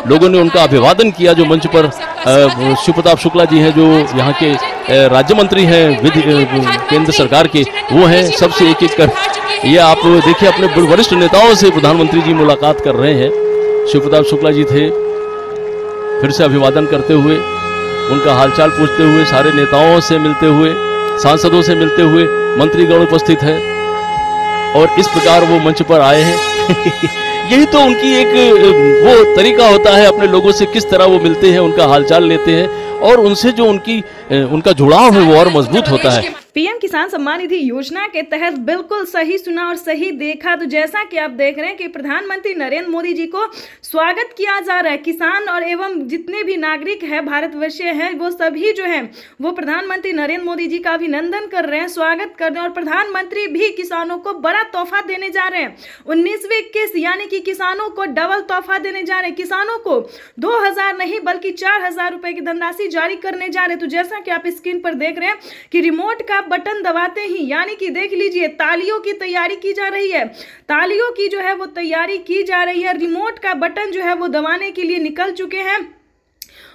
लोगों ने उनका अभिवादन किया। जो मंच पर शिव प्रताप शुक्ला जी हैं, जो यहाँ के राज्य मंत्री हैं केंद्र सरकार के, वो हैं। सबसे एक एक कर ये आप देखिए, अपने वरिष्ठ नेताओं से प्रधानमंत्री जी मुलाकात कर रहे हैं। शिव प्रताप शुक्ला जी थे, फिर से अभिवादन करते हुए, उनका हालचाल पूछते हुए, सारे नेताओं से मिलते हुए, सांसदों से मिलते हुए, मंत्रीगण उपस्थित है और इस प्रकार वो मंच पर आए हैं। यही तो उनकी एक वो तरीका होता है, अपने लोगों से किस तरह वो मिलते हैं, उनका हालचाल लेते हैं और उनसे जो उनका जुड़ाव है वो और मजबूत होता है। पीएम किसान सम्मान निधि योजना के तहत बिल्कुल सही सुना और सही देखा। तो जैसा कि आप देख रहे हैं कि प्रधानमंत्री नरेंद्र मोदी जी को स्वागत किया जा रहा है। किसान और एवं जितने भी नागरिक हैं, भारतवर्षीय हैं, वो सभी जो हैं वो प्रधानमंत्री नरेंद्र मोदी जी का अभिनंदन कर रहे हैं, स्वागत कर रहे हैं। और प्रधानमंत्री भी किसानों को बड़ा तोहफा देने जा रहे हैं। 19वीं किस्त यानी कि किसानों को डबल तोहफा देने जा रहे हैं। किसानों को 2000 नहीं बल्कि 4000 रुपए की धनराशि जारी करने जा रहे हैं। तो जैसा कि आप स्क्रीन पर देख रहे हैं कि रिमोट का बटन दबाते ही, यानी कि देख लीजिए, तालियों की तैयारी की जा रही है। तालियों की जो है वो तैयारी की जा रही है। रिमोट का बटन जो है वो दबाने के लिए निकल चुके हैं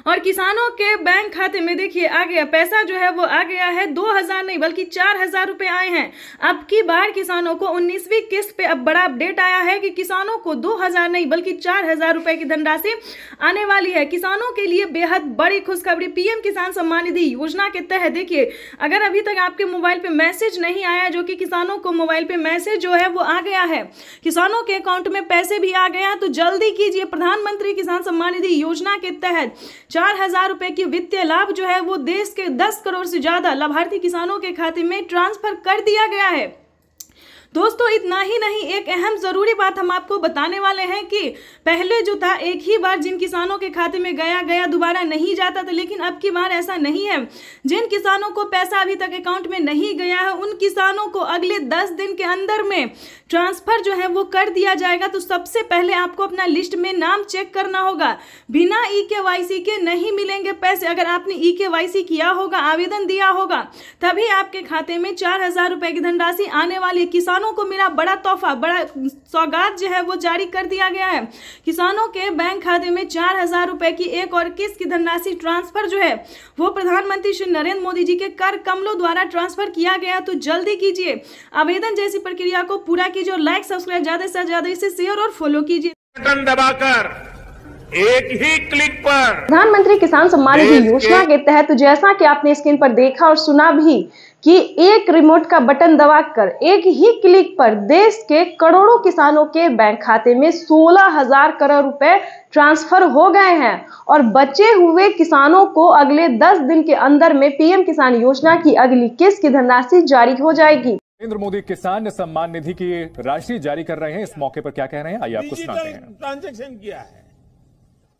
और किसानों के बैंक खाते में देखिए आ गया पैसा, जो है वो आ गया है। 2000 नहीं बल्कि 4000 रुपए आए हैं। अब की बार किसानों को 19वीं किस्त पे अब बड़ा अपडेट आया है कि किसानों को 2000 नहीं बल्कि 4000 रुपए की धनराशि आने वाली है। किसानों के लिए बेहद बड़ी खुशखबरी। पीएम किसान सम्मान निधि योजना के तहत देखिए, अगर अभी तक आपके मोबाइल पे मैसेज नहीं आया, जो कि किसानों को मोबाइल पे मैसेज जो है वो आ गया है, किसानों के अकाउंट में पैसे भी आ गया है, तो जल्दी कीजिए। प्रधानमंत्री किसान सम्मान निधि योजना के तहत 4000 रुपए की वित्तीय लाभ जो है वो देश के 10 करोड़ से ज्यादा लाभार्थी किसानों के खाते में ट्रांसफर कर दिया गया है। दोस्तों इतना ही नहीं, एक अहम जरूरी बात हम आपको बताने वाले हैं कि पहले जो था एक ही बार जिन किसानों के खाते में गया दोबारा नहीं जाता था, लेकिन अब की बार ऐसा नहीं है। जिन किसानों को पैसा अभी तक अकाउंट में नहीं गया है, उन किसानों को अगले 10 दिन के अंदर में ट्रांसफर जो है वो कर दिया जाएगा। तो सबसे पहले आपको अपना लिस्ट में नाम चेक करना होगा। बिना EKYC के नहीं मिलेंगे पैसे। अगर आपने EKYC किया होगा, आवेदन दिया होगा, तभी आपके खाते में 4000 रुपए की धनराशि आने वाली है। किसानों को मेरा बड़ा तोहफा, बड़ा सौगात जो है वो जारी कर दिया गया है। किसानों के बैंक खाते में 4000 रुपए की एक और किस्त की धनराशि ट्रांसफर जो है वो प्रधानमंत्री श्री नरेंद्र मोदी जी के कर कमलों द्वारा ट्रांसफर किया गया। तो जल्दी कीजिए, आवेदन जैसी प्रक्रिया को पूरा कीजिए और लाइक सब्सक्राइब ज्यादा से ज्यादा इसे शेयर और फॉलो कीजिए। बटन दबाकर एक ही क्लिक पर प्रधानमंत्री किसान सम्मान निधि योजना के तहत जैसा कि आपने स्क्रीन पर देखा और सुना भी कि एक रिमोट का बटन दबाकर एक ही क्लिक पर देश के करोड़ों किसानों के बैंक खाते में 16,000 करोड़ रुपए ट्रांसफर हो गए हैं और बचे हुए किसानों को अगले 10 दिन के अंदर में पीएम किसान योजना की अगली किस्त की धनराशि जारी हो जाएगी। नरेंद्र मोदी किसान सम्मान निधि की राशि जारी कर रहे हैं। इस मौके पर क्या कह रहे हैं, आइए आपको सुनाते हैं। ट्रांजैक्शन किया है।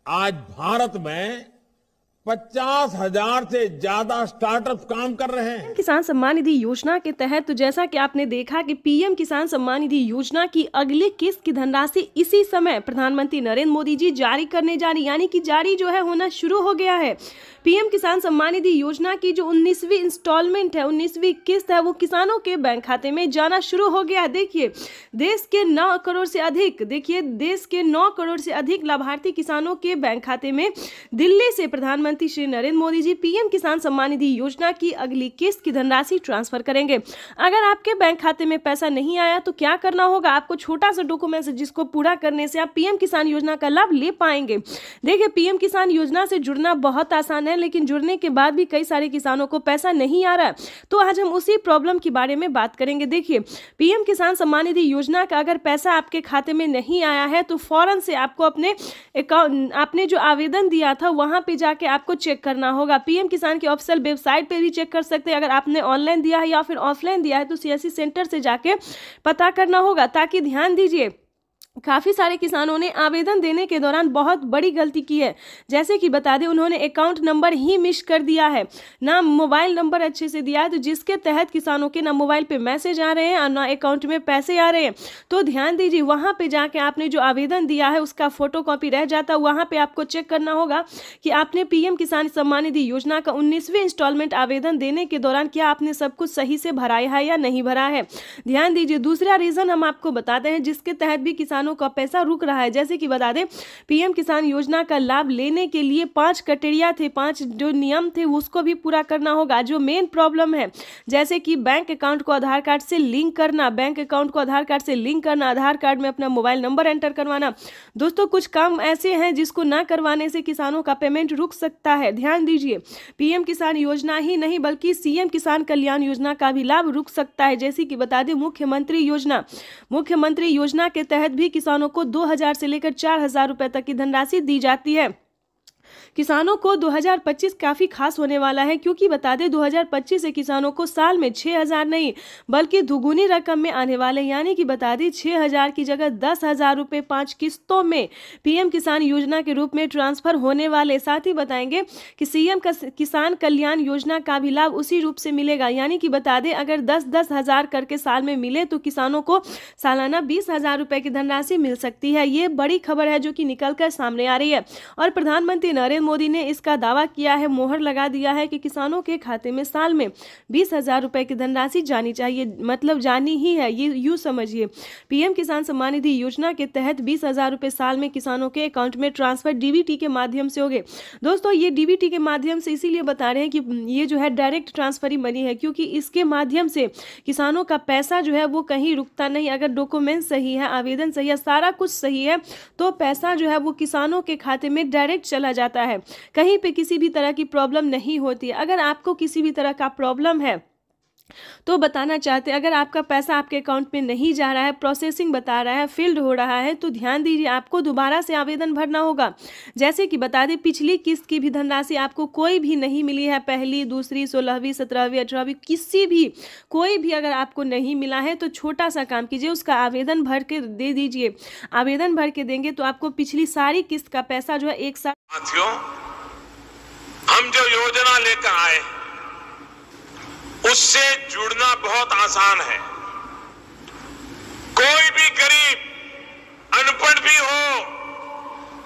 आज भारत में 50,000 से ज्यादा स्टार्टअप काम कर रहे हैं किसान सम्मान निधि योजना के तहत। तो जैसा कि आपने देखा कि पीएम किसान सम्मान निधि योजना की अगली किस्त की धनराशि इसी समय प्रधानमंत्री नरेंद्र मोदी जी जारी करने जा रही, यानी कि जारी जो है होना शुरू हो गया है। पीएम किसान सम्मान निधि योजना की जो 19वीं इंस्टॉलमेंट है, 19वीं किस्त है, वो किसानों के बैंक खाते में जाना शुरू हो गया है। देखिए देश के 9 करोड़ से अधिक, देखिए देश के 9 करोड़ से अधिक लाभार्थी किसानों के बैंक खाते में दिल्ली से प्रधानमंत्री श्री नरेंद्र मोदी जी पीएम किसान सम्मान निधि योजना की अगली किस्त की धनराशि ट्रांसफर करेंगे। अगर आपके बैंक खाते में पैसा नहीं आया तो क्या करना होगा, आपको छोटा सा डॉक्यूमेंट है जिसको पूरा करने से आप पीएम किसान योजना का लाभ ले पाएंगे। देखिए पीएम किसान योजना से जुड़ना बहुत आसान है, लेकिन जुड़ने के बाद भी कई सारे किसानों को पैसा नहीं आ रहा है। तो आज हम उसी प्रॉब्लम के बारे में बात करेंगे। देखिए पीएम किसान सम्मान निधि योजना का अगर पैसा आपके खाते में नहीं आया है तो फौरन से आपको अपने अकाउंट, आपने जो आवेदन दिया था वहां पे जाके आपको चेक करना होगा। पीएम किसान की ऑफिशियल वेबसाइट पे भी चेक कर सकते हैं। अगर आपने ऑनलाइन दिया है या फिर ऑफलाइन दिया है तो सीएससी सेंटर से जाके पता करना होगा। ताकि ध्यान दीजिए, काफ़ी सारे किसानों ने आवेदन देने के दौरान बहुत बड़ी गलती की है। जैसे कि बता दें, उन्होंने अकाउंट नंबर ही मिस कर दिया है, ना मोबाइल नंबर अच्छे से दिया है, तो जिसके तहत किसानों के ना मोबाइल पे मैसेज आ रहे हैं और ना अकाउंट में पैसे आ रहे हैं। तो ध्यान दीजिए, वहाँ पे जाके आपने जो आवेदन दिया है उसका फोटोकॉपी रह जाता है। वहाँ पर आपको चेक करना होगा कि आपने पीएम किसान सम्मान निधि योजना का 19वीं इंस्टॉलमेंट आवेदन देने के दौरान क्या आपने सब कुछ सही से भराया है या नहीं भरा है। ध्यान दीजिए, दूसरा रीज़न हम आपको बताते हैं जिसके तहत भी किसानों किसानों का पैसा रुक रहा है। जैसे कि बता दें, पीएम किसान योजना का लाभ लेने के लिए 5 क्राइटेरिया थे, 5 जो नियम थे उसको भी पूरा करना होगा। जो मेन प्रॉब्लम है, जैसे कि बैंक अकाउंट को आधार कार्ड से लिंक करना, बैंक अकाउंट को आधार कार्ड से लिंक करना, आधार कार्ड में अपना मोबाइल नंबर एंटर करवाना। दोस्तों, कुछ काम ऐसे हैं जिसको ना करवाने से किसानों का पेमेंट रुक सकता है। ध्यान दीजिए, पीएम किसान योजना ही नहीं बल्कि सीएम किसान कल्याण योजना का भी लाभ रुक सकता है। जैसे कि बता दें, मुख्यमंत्री योजना के तहत भी किसानों को 2000 से लेकर 4000 रुपए तक की धनराशि दी जाती है। किसानों को 2025 काफ़ी खास होने वाला है, क्योंकि बता दें 2025 से किसानों को साल में 6000 नहीं बल्कि दुगुनी रकम में आने वाले, यानी कि बता दें 6000 की जगह 10,000 रुपये 5 किस्तों में पीएम किसान योजना के रूप में ट्रांसफर होने वाले। साथ ही बताएंगे कि सीएम किसान कल्याण योजना का भी लाभ उसी रूप से मिलेगा, यानी कि बता दें अगर 10-10 हज़ार करके साल में मिले तो किसानों को सालाना 20,000 रुपये की धनराशि मिल सकती है। ये बड़ी खबर है जो कि निकल कर सामने आ रही है और प्रधानमंत्री नरेंद्र मोदी ने इसका दावा किया है, मोहर लगा दिया है कि किसानों के खाते में साल में 20,000 रुपए की धनराशि जानी चाहिए, मतलब जानी ही है। ये यूं समझिए, पीएम किसान सम्मान निधि योजना के तहत 20,000 रुपए साल में किसानों के अकाउंट में ट्रांसफर डीबीटी के माध्यम से होंगे। दोस्तों, ये डीबीटी के माध्यम से इसीलिए बता रहे हैं कि ये जो है डायरेक्ट ट्रांसफर ही मनी है, क्योंकि इसके माध्यम से किसानों का पैसा जो है वो कहीं रुकता नहीं। अगर डॉक्यूमेंट सही है, आवेदन सही है, सारा कुछ सही है, तो पैसा जो है वो किसानों के खाते में डायरेक्ट चला जाता है। कहीं पे किसी भी तरह की प्रॉब्लम नहीं होती है। अगर आपको किसी भी तरह का प्रॉब्लम है तो बताना चाहते हैं, अगर आपका पैसा आपके अकाउंट में नहीं जा रहा है, प्रोसेसिंग बता रहा है, फील्ड हो रहा है, तो ध्यान दीजिए आपको दोबारा से आवेदन भरना होगा। जैसे कि बता दें, पिछली किस्त की भी धनराशि आपको कोई भी नहीं मिली है, पहली, दूसरी, 16वीं, 17वीं, 18वीं, किसी भी कोई भी अगर आपको नहीं मिला है तो छोटा सा काम कीजिए, उसका आवेदन भर के दे दीजिए। आवेदन भर के देंगे तो आपको पिछली सारी किस्त का पैसा जो है एक साथ। साथियों, हम जो योजना लेकर आए उससे जुड़ना बहुत आसान है। कोई भी गरीब, अनपढ़ भी हो,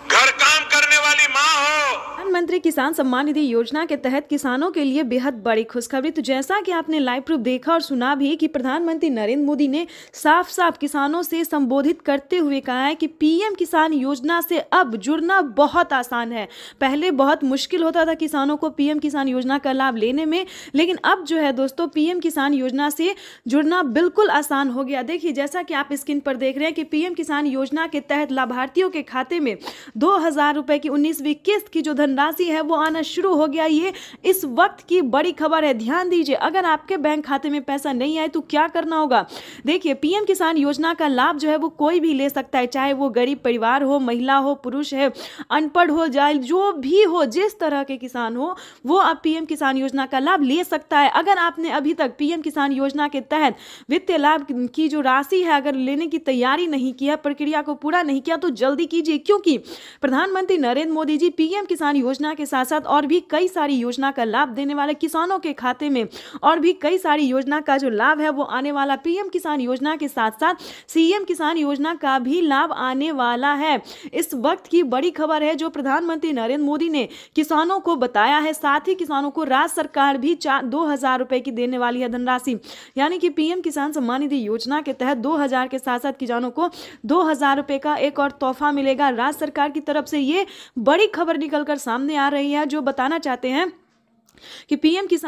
घर काम करने वाली माँ हो। प्रधानमंत्री किसान सम्मान निधि योजना के तहत किसानों के लिए बेहद बड़ी खुशखबरी। तो जैसा कि आपने लाइव प्रूफ देखा और सुना भी कि प्रधानमंत्री नरेंद्र मोदी ने साफ साफ किसानों से संबोधित करते हुए कहा है कि पीएम किसान योजना से अब जुड़ना बहुत आसान है। पहले बहुत मुश्किल होता था किसानों को पीएम किसान योजना का लाभ लेने में, लेकिन अब जो है दोस्तों पीएम किसान योजना से जुड़ना बिल्कुल आसान हो गया। देखिए, जैसा कि आप स्क्रीन पर देख रहे हैं कि पीएम किसान योजना के तहत लाभार्थियों के खाते में 2000 रुपए की 19वीं किस्त की जो धनराशि है वो आना शुरू हो गया। ये इस वक्त की बड़ी खबर है। ध्यान दीजिए, अगर आपके बैंक खाते में पैसा नहीं आए तो क्या करना होगा। देखिए, पीएम किसान योजना का लाभ जो है वो कोई भी ले सकता है, चाहे वो गरीब परिवार हो, महिला हो, पुरुष है, अनपढ़ हो, जाए जो भी हो, जिस तरह के किसान हो वो अब पीएम किसान योजना का लाभ ले सकता है। अगर आपने अभी तक पीएम किसान योजना के तहत वित्तीय लाभ की जो राशि है अगर लेने की तैयारी नहीं की है, प्रक्रिया को पूरा नहीं किया, तो जल्दी कीजिए, क्योंकि प्रधानमंत्री नरेंद्र मोदी जी पीएम किसान योजना के साथ साथ और भी कई सारी योजना का लाभ देने वाले, किसानों के खाते में और भी कई सारी योजना का जो लाभ है वो आने वाला। पीएम किसान योजना के साथ साथ सीएम किसान योजना का भी लाभ आने वाला है। इस वक्त की बड़ी खबर है जो प्रधानमंत्री नरेंद्र मोदी ने किसानों को बताया है। साथ ही किसानों को राज्य सरकार भी 2000 रुपए की देने वाली है धनराशि, यानी कि पीएम किसान सम्मान निधि योजना के तहत 2000 के साथ साथ किसानों को 2000 रुपए का एक और तोहफा मिलेगा राज्य सरकार की तरफ से। ये बड़ी खबर निकलकर सामने आ रही है जो बताना चाहते हैं कि पीएम किसान